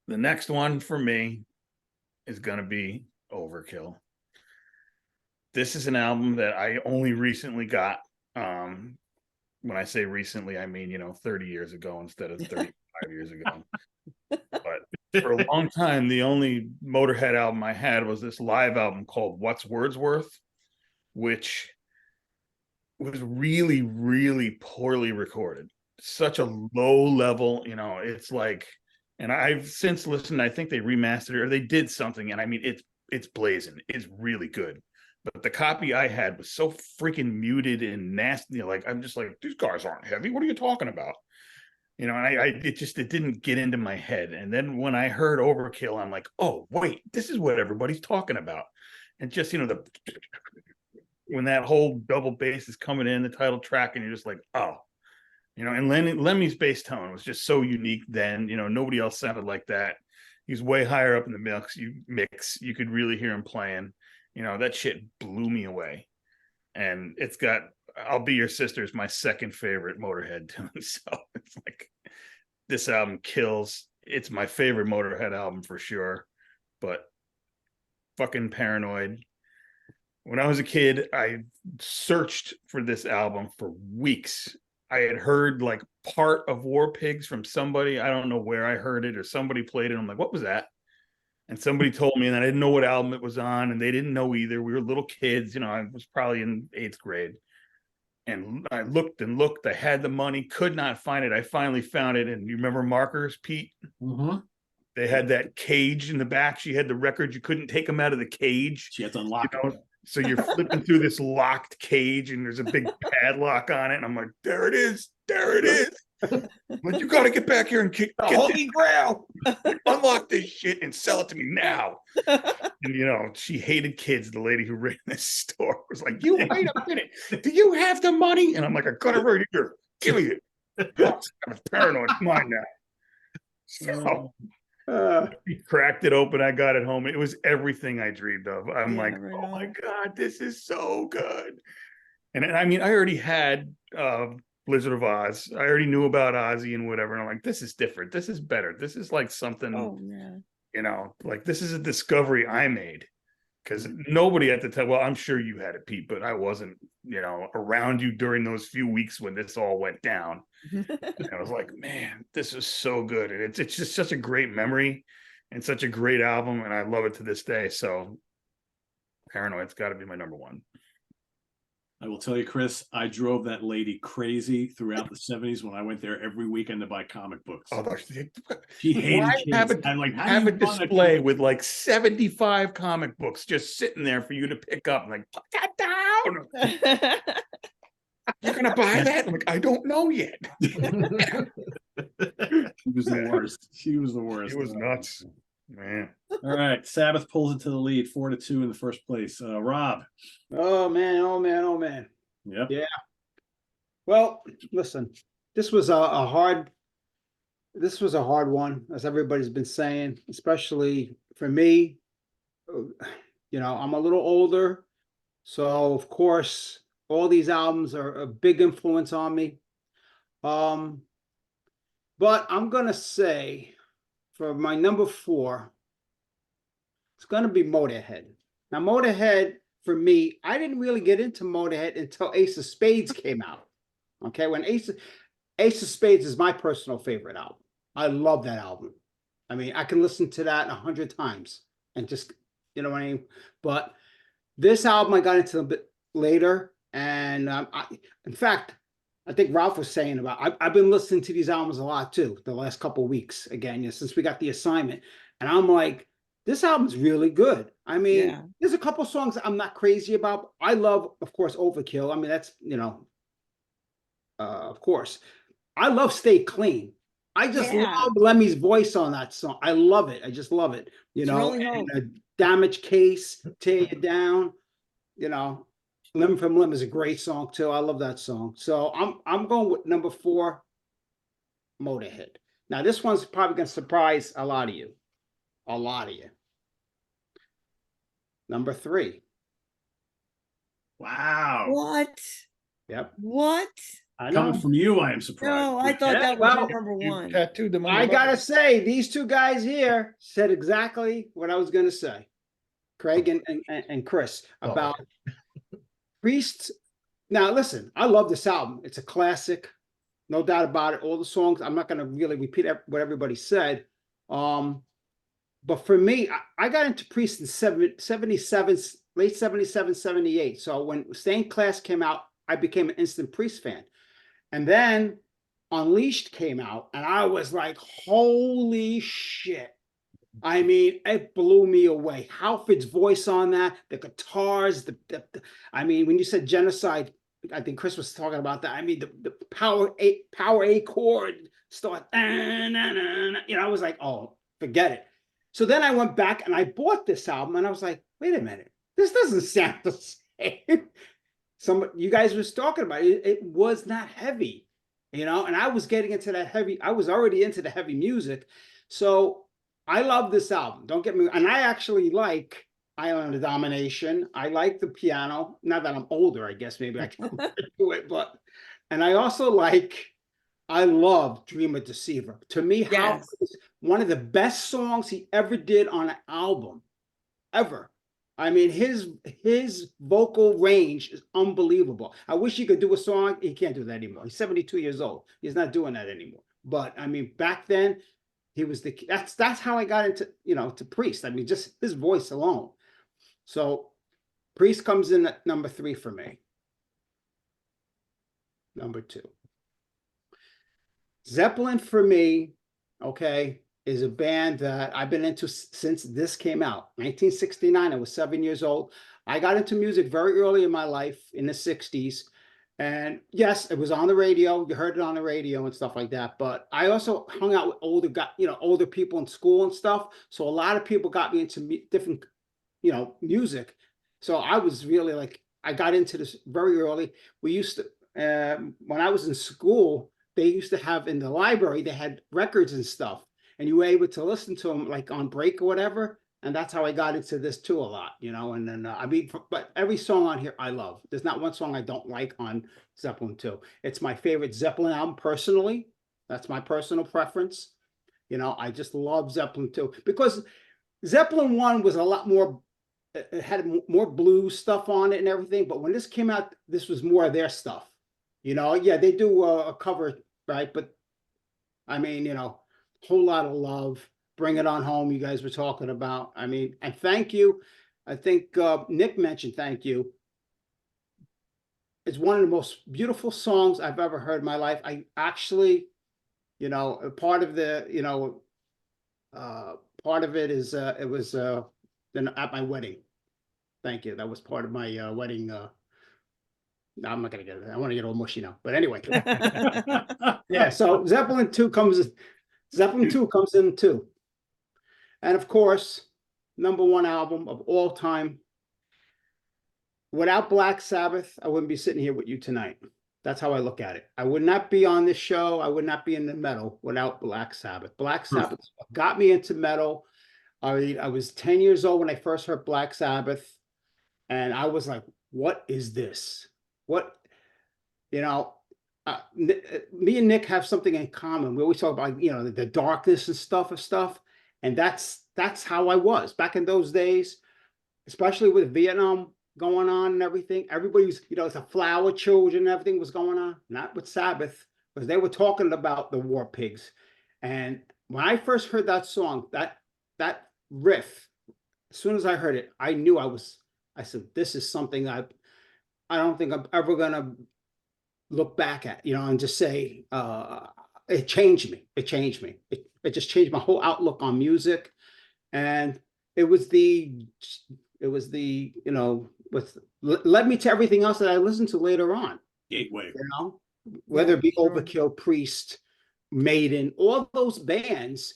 The next one for me is going to be Overkill. This is an album that I only recently got. When I say recently, I mean, 30 years ago instead of 35 years ago. But for a long time, the only Motorhead album I had was this live album called What's Wordsworth, which was really, really poorly recorded. Such a low level, it's like, and I've since listened, I think they remastered it or they did something. And I mean, it's blazing. It's really good. But the copy I had was so freaking muted and nasty. Like, I'm just like, these guys aren't heavy. What are you talking about? And it didn't get into my head. And then when I heard Overkill, I'm like, oh, wait, this is what everybody's talking about. And just, when that whole double bass is coming in the title track and you're just like, oh, and Lemmy's bass tone was just so unique then, nobody else sounded like that. He's way higher up in the mix. You could really hear him playing. That shit blew me away. And it's got I'll Be Your Sister is my second favorite Motorhead tune. So it's like, this album kills. It's my favorite Motorhead album for sure. But fucking Paranoid. When I was a kid, I searched for this album for weeks. I had heard like part of War Pigs from somebody. I don't know where I heard it, or somebody played it. I'm like, what was that? And somebody told me, and I didn't know what album it was on, and they didn't know either. We were little kids, I was probably in 8th grade. And I looked and looked. I had the money, could not find it. I finally found it. And you remember Markers, Pete? Mm-hmm. They had that cage in the back. She had the record. You couldn't take them out of the cage. She had to unlock it. So you're flipping through this locked cage, and there's a big padlock on it. And I'm like, there it is. There it is. But you got to get back here and get Holy Grail. Unlock this shit and sell it to me now. And she hated kids. The lady who ran this store was like, "You wait a minute. Do you have the money?" And I'm like, "I got it right here. Give me it." I'm paranoid. Mine now. So he cracked it open. I got it home. It was everything I dreamed of. I'm like, right oh my on. God, this is so good. And I mean, I already had Blizzard of Oz. I already knew about Ozzy and whatever. And I'm like, this is different. This is better. This is like something, Oh yeah. like this is a discovery I made. Because nobody at the time, well, I'm sure you had it, Pete, but I wasn't, around you during those few weeks when this all went down. And I was like, man, this is so good. And it's just such a great memory and such a great album. And I love it to this day. So Paranoid's got to be my number one. I will tell you, Chris, I drove that lady crazy throughout the 70s when I went there every weekend to buy comic books. Oh, she hated kids. Have a display with like 75 comic books just sitting there for you to pick up. I'm like, put that down. You're gonna buy that? I'm like, I don't know yet. She was the worst. She was the worst. It was nuts, man. All right, Sabbath pulls it to the lead, 4-2 in the first place. Rob. Oh man, oh man, oh man. Yep. Yeah. Well, listen, this was a hard one, as everybody's been saying, especially for me. I'm a little older, so of course all these albums are a big influence on me. But I'm gonna say for my number 4, it's gonna be Motorhead. Now, Motorhead, for me, I didn't really get into Motorhead until Ace of Spades came out. Okay, when Ace of Spades is my personal favorite album. I love that album. I mean, I can listen to that 100 times and just, you know what I mean? But this album I got into a bit later. And in fact, I think Ralph was saying I've been listening to these albums a lot too, the last couple of weeks, again, since we got the assignment. And I'm like, this album's really good. I mean, there's a couple songs I'm not crazy about. I love, of course, Overkill. I mean, that's, of course. I love Stay Clean. I just love Lemmy's voice on that song. I love it. I just love it. And Damage Case, Tear You Down, Limb from Limb is a great song too. I love that song. So I'm going with number 4, Motorhead. Now this one's probably going to surprise a lot of you. A lot of you. Number 3. Wow. What? Yep. What? I Coming know. from you, I am surprised. No, I thought Yeah, that was well, number You one. tattooed them on I your gotta body. say, these two guys here said exactly what I was gonna say. Craig and Chris Oh, about Priests. Now, listen, I love this album. It's a classic, no doubt about it. All the songs, I'm not gonna really repeat what everybody said. But for me, I got into Priest in 77, late 77, 78. So when Stained Class came out, I became an instant Priest fan. And then Unleashed came out, and I was like, holy shit. I mean, it blew me away. Halford's voice on that, the guitars, I mean, when you said Genocide, I think Chris was talking about that. I mean, the power A chord start, I was like, oh, forget it. So then I went back and I bought this album, and I was like, wait a minute, this doesn't sound the same. You guys was talking about it. It was not heavy, and I was getting into that heavy. I was already into the heavy music. So I love this album. Don't get me, and I actually like Island of Domination. I like the piano. Now that I'm older, I guess maybe I can do it, and I also I love Dreamer Deceiver. To me, Yes. is one of the best songs he ever did on an album, ever. I mean, his vocal range is unbelievable. I wish he could do a song. He can't do that anymore. He's 72 years old. He's not doing that anymore. But I mean, back then, he was that's how I got into to Priest. I mean, just his voice alone. So Priest comes in at number 3 for me. Number 2. Zeppelin for me, okay, is a band that I've been into since this came out. 1969, I was 7 years old. I got into music very early in my life, in the 60s. And yes, it was on the radio. You heard it on the radio and stuff like that. But I also hung out with older people in school and stuff. So a lot of people got me into different, music. So I was really I got into this very early. We used to, when I was in school, they used to have in the library, they had records and stuff, and you were able to listen to them like on break or whatever. And that's how I got into this too a lot, and then I mean, but every song on here I love. There's not one song I don't like on Zeppelin II. It's my favorite Zeppelin album personally. That's my personal preference. I just love Zeppelin II because Zeppelin 1 was a lot more, it had more blues stuff on it and everything. But when this came out, this was more of their stuff. Yeah, they do a cover, right? But I mean, whole lot of love. Bring It On Home, you guys were talking about. I mean, and Thank You. I think Nick mentioned Thank You. It's one of the most beautiful songs I've ever heard in my life. I actually, part of the, part of it is it was at my wedding. Thank you. That was part of my wedding. No, I'm not gonna get it. I want to get all mushy now. But anyway, yeah. So Zeppelin 2 comes in too. And of course, number 1 album of all time. Without Black Sabbath, I wouldn't be sitting here with you tonight. That's how I look at it. I would not be on this show. I would not be in the metal without Black Sabbath. Black Sabbath got me into metal. I was 10 years old when I first heard Black Sabbath. And I was like, what is this? What, me and Nick have something in common. We always talk about, the darkness and stuff. And that's how I was back in those days, especially with Vietnam going on and everything. Everybody's, it's a flower children, everything was going on, not with Sabbath, because they were talking about the war pigs. And when I first heard that song, that riff, as soon as I heard it, I knew I said, this is something I don't think I'm ever gonna look back at, and just say, it changed me. It changed me. It just changed my whole outlook on music. And it was the led me to everything else that I listened to later on. Gateway. Whether it be sure. Overkill, Priest, Maiden, all those bands.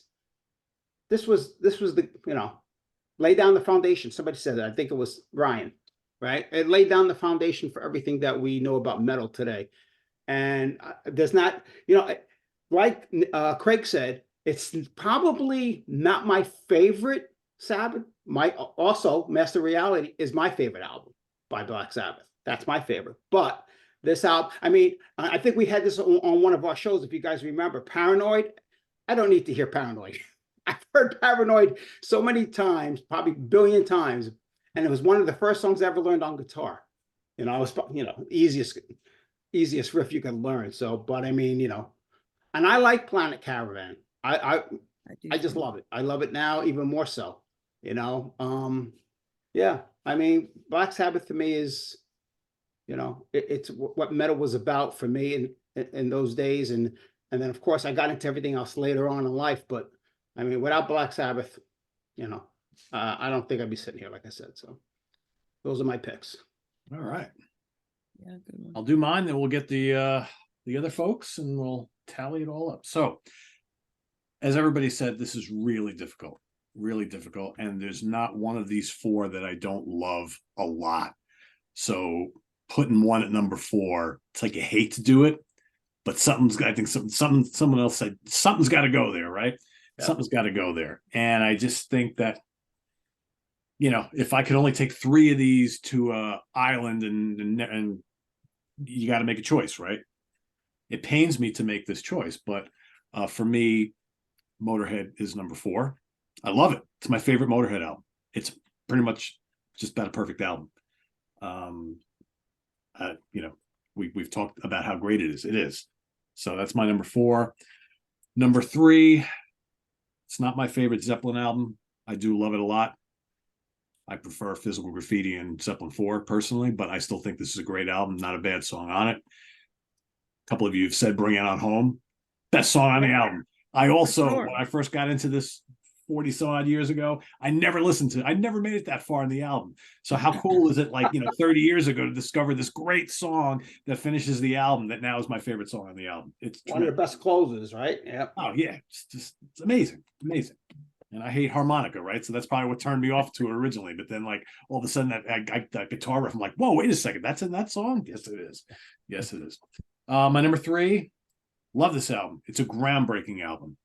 This was the, lay down the foundation. Somebody said that. I think it was Ryan, right? It laid down the foundation for everything that we know about metal today. And there's not, like Craig said, It's probably not my favorite Sabbath. Also Master Reality is my favorite album by Black Sabbath. That's my favorite. But this album, I mean, I think we had this on one of our shows, if you guys remember. Paranoid. I don't need to hear Paranoid. I've heard Paranoid so many times, probably a billion times, and it was one of the first songs I ever learned on guitar. It was easiest riff you can learn. So, but I mean, and I like Planet Caravan. I just love it. I love it now even more so. Yeah. I mean, Black Sabbath to me is, it's what metal was about for me in those days, and then of course I got into everything else later on in life. But I mean, without Black Sabbath, I don't think I'd be sitting here, like I said. So those are my picks. All right. Yeah, good one. I'll do mine, then we'll get the other folks and we'll tally it all up. So, as everybody said, this is really difficult, and there's not one of these four that I don't love a lot. So, putting one at number 4, it's like you hate to do it, but I think someone else said something's got to go there, right? Yeah. Something's got to go there, and I just think that, if I could only take 3 of these to an island and you got to make a choice, right? It pains me to make this choice, but for me, Motorhead is number 4. I love it. It's my favorite Motorhead album. It's pretty much just about a perfect album. We've talked about how great it is. It is. So that's my number 4. Number 3, it's not my favorite Zeppelin album. I do love it a lot. I prefer Physical Graffiti and Zeppelin 4 personally, but I still think this is a great album. Not a bad song on it. A couple of you have said Bring It On Home. Best song on the album. I also, when I first got into this 40 some odd years ago, I never made it that far in the album. So how cool is it, 30 years ago, to discover this great song that finishes the album that now is my favorite song on the album. It's one of the best closes, right? Yeah. Oh yeah. It's amazing. Amazing. And I hate harmonica, right? So that's probably what turned me off to it originally. But then, all of a sudden, that guitar riff, I'm like, whoa, wait a second, that's in that song? Yes, it is. Yes, it is. My number 3, love this album. It's a groundbreaking album.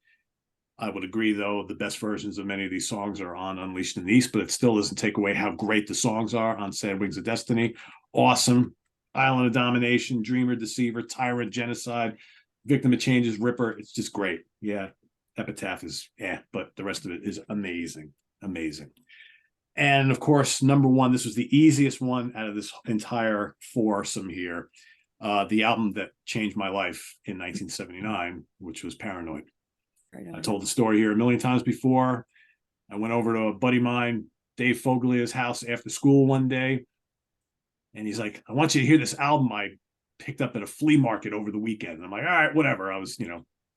I would agree, though, the best versions of many of these songs are on Unleashed in the East, but it still doesn't take away how great the songs are on Sad Wings of Destiny. Awesome. Island of Domination, Dreamer, Deceiver, Tyrant, Genocide, Victim of Changes, Ripper. It's just great. Yeah. Epitaph is, but the rest of it is amazing. Amazing. And of course, number 1, this was the easiest one out of this entire foursome here. The album that changed my life in 1979, which was Paranoid. I told the story here a million times before. I went over to a buddy of mine, Dave Foglia's house after school one day. And he's like, I want you to hear this album I picked up at a flea market over the weekend. And I'm like, all right, whatever. I was,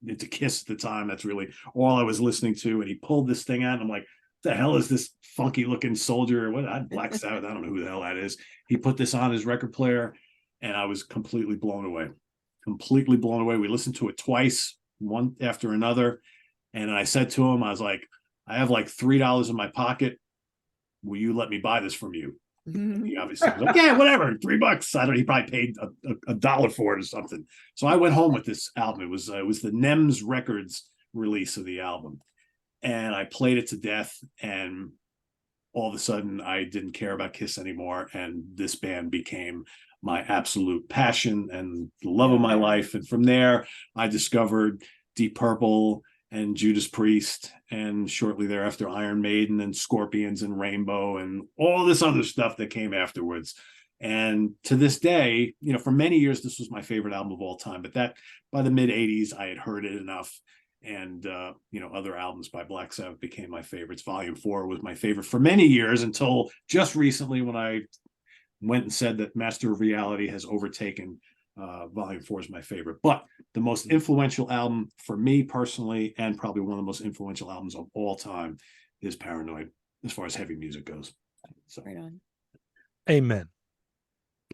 into Kiss at the time. That's really all I was listening to. And he pulled this thing out, and I'm like, what the hell is this funky looking Soldier? Black Sabbath? I don't know who the hell that is. He put this on his record player, and I was completely blown away. Completely blown away. We listened to it twice, one after another. And I said to him, I was like, I have $3 in my pocket. Will you let me buy this from you? He obviously was like, yeah, whatever, $3. He probably paid a dollar for it or something. So I went home with this album. It was the NEMS Records release of the album, and I played it to death. And all of a sudden, I didn't care about Kiss anymore, and this band became my absolute passion and the love of my life. And from there, I discovered Deep Purple and Judas Priest, and shortly thereafter Iron Maiden and Scorpions and Rainbow and all this other stuff that came afterwards. And to this day, for many years, this was my favorite album of all time. But that by the mid 80s, I had heard it enough. And, other albums by Black Sabbath became my favorites. Volume 4 was my favorite for many years, until just recently when I went and said that Master of Reality has overtaken Volume 4 is my favorite. But the most influential album for me personally, and probably one of the most influential albums of all time, is Paranoid, as far as heavy music goes. So. Right on. Amen.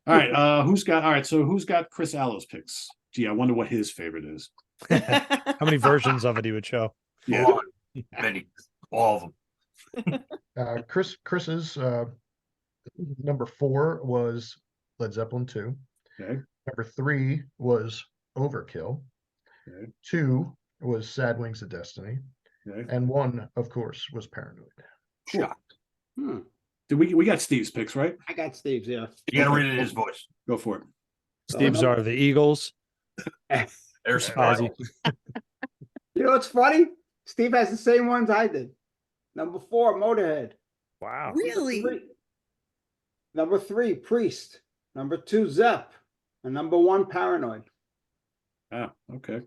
All right. Who's got Chris Allo's picks? Gee, I wonder what his favorite is. How many versions of it he would show? Yeah. Many. All of them. Chris's number 4 was Led Zeppelin II. Okay. Number 3 was Overkill. Okay. 2 was Sad Wings of Destiny, Okay. and 1, of course, was Paranoid. Cool. Shocked. Hmm. Did we got Steve's picks, right? I got Steve's, yeah. You gotta Okay. read it in his voice. Go for it. Steve's are the Eagles. There's Ozzy. You know what's funny? Steve has the same ones I did. Number 4, Motorhead. Wow. Really? Number 3, Priest. Number 2, Zepp. And number 1, Paranoid. Ah, okay.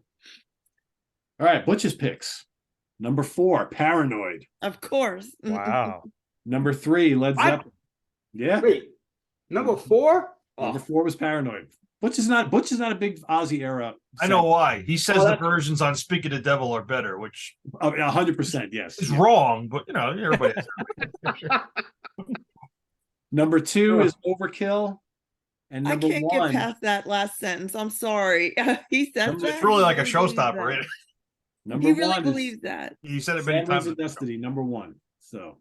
All right, Butch's picks. Number 4, Paranoid. Of course. Wow. Number 3, Led What? Zeppelin. Yeah. Wait, number 4? Number 4 was Paranoid. Butch is not a big Ozzy era. I know why. He says Oh, the that's- versions on Speak of the Devil are better, which 100%, yes. is wrong, but everybody has Number 2 is Overkill. And I number can't 1. get past that last sentence. I'm sorry. He said that. It's really like a He really believes showstopper, that. ain't it? Number He really 1 believes is that. You said it many Sad Wings times. of Destiny, number 1. So,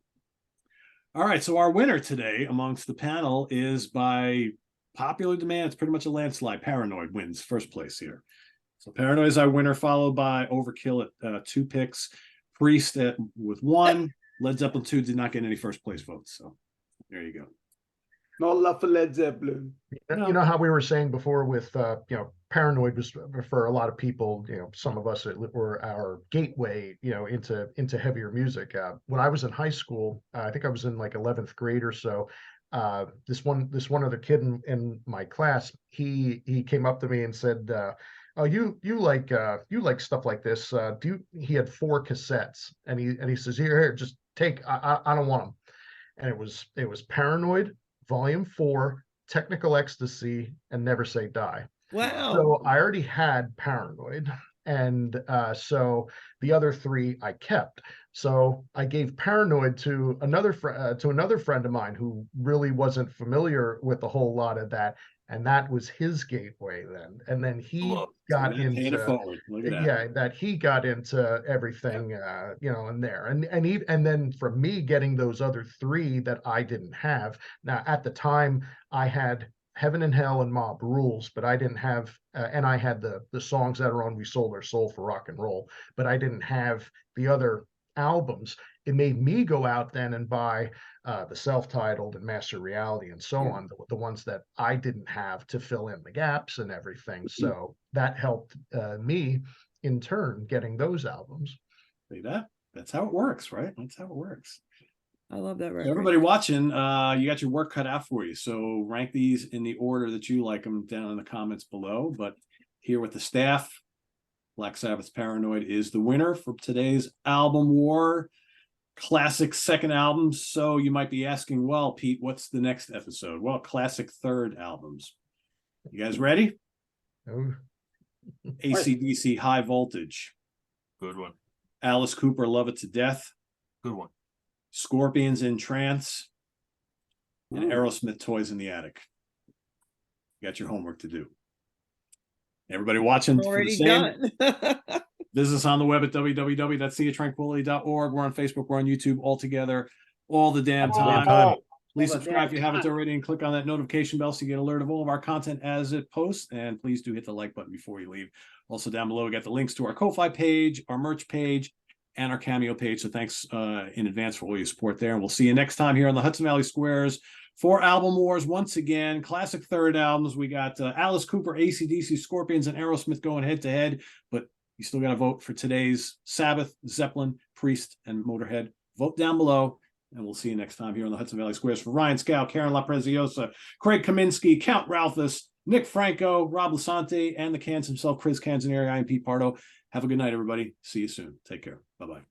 all right. So our winner today amongst the panel is by popular demand. It's pretty much a landslide. Paranoid wins first place here. So Paranoid is our winner, followed by Overkill at 2 picks, Priest with 1. Led Zeppelin 2 did not get any first place votes. So there you go. No love for Led Zeppelin. You know how we were saying before with Paranoid was for a lot of people, some of us, it were our gateway, into heavier music. When I was in high school, I think I was in like 11th grade or so. This one other kid in my class, he came up to me and said, "Oh, you like stuff like this? He had 4 cassettes, and he says, here, just take. I don't want them." And it was Paranoid, Volume 4, Technical Ecstasy, and Never Say Die. Wow. So I already had Paranoid, and so the other 3 I kept. So I gave Paranoid to another friend of mine who really wasn't familiar with a whole lot of that, and that was his gateway then. And then he got Paying it into forward. Look at that. that he got into everything, in there, and then from me getting those other 3 that I didn't have. Now at the time I had Heaven and Hell and Mob Rules, but I didn't have, and I had the songs that are on We Sold Our Soul for Rock and Roll, but I didn't have the other albums. It made me go out then and buy the self-titled and Master Reality and so on, the ones that I didn't have to fill in the gaps and everything. So that helped me in turn getting those albums. See that? That's how it works, right? That's how it works. I love that record. Everybody watching, you got your work cut out for you. So rank these in the order that you like them down in the comments below. But here with the staff, Black Sabbath's Paranoid is the winner for today's Album War Classic second album. So you might be asking, well, Pete, what's the next episode? Well, Classic third albums. You guys ready? Oh, AC/DC High Voltage. Good one. Alice Cooper, Love It to Death. Good one. Scorpions in Trance. And Ooh. Aerosmith, Toys in the Attic. You got your homework to do. Everybody watching for the Already same. done. Visit us on the web at www.seaoftranquility.org. We're on Facebook. We're on YouTube all together, all the damn time. Please All the subscribe if you damn haven't time. already and click on that notification bell so you get alert of all of our content as it posts. And please do hit the like button before you leave. Also down below, we got the links to our Ko-Fi page, our merch page, and our Cameo page. So thanks in advance for all your support there. And we'll see you next time here on the Hudson Valley Squares for Album Wars. Once again, classic third albums. We got Alice Cooper, AC/DC, Scorpions, and Aerosmith going head to head. But you still got to vote for today's Sabbath, Zeppelin, Priest, and Motorhead. Vote down below, and we'll see you next time here on the Hudson Valley Squares. For Ryan Scow, Karen LaPreziosa, Craig Kaminsky, Count Ralphus, Nick Franco, Rob Lasante, and the Cans himself, Chris Canzanieri. I am Pete Pardo. Have a good night, everybody. See you soon. Take care. Bye-bye.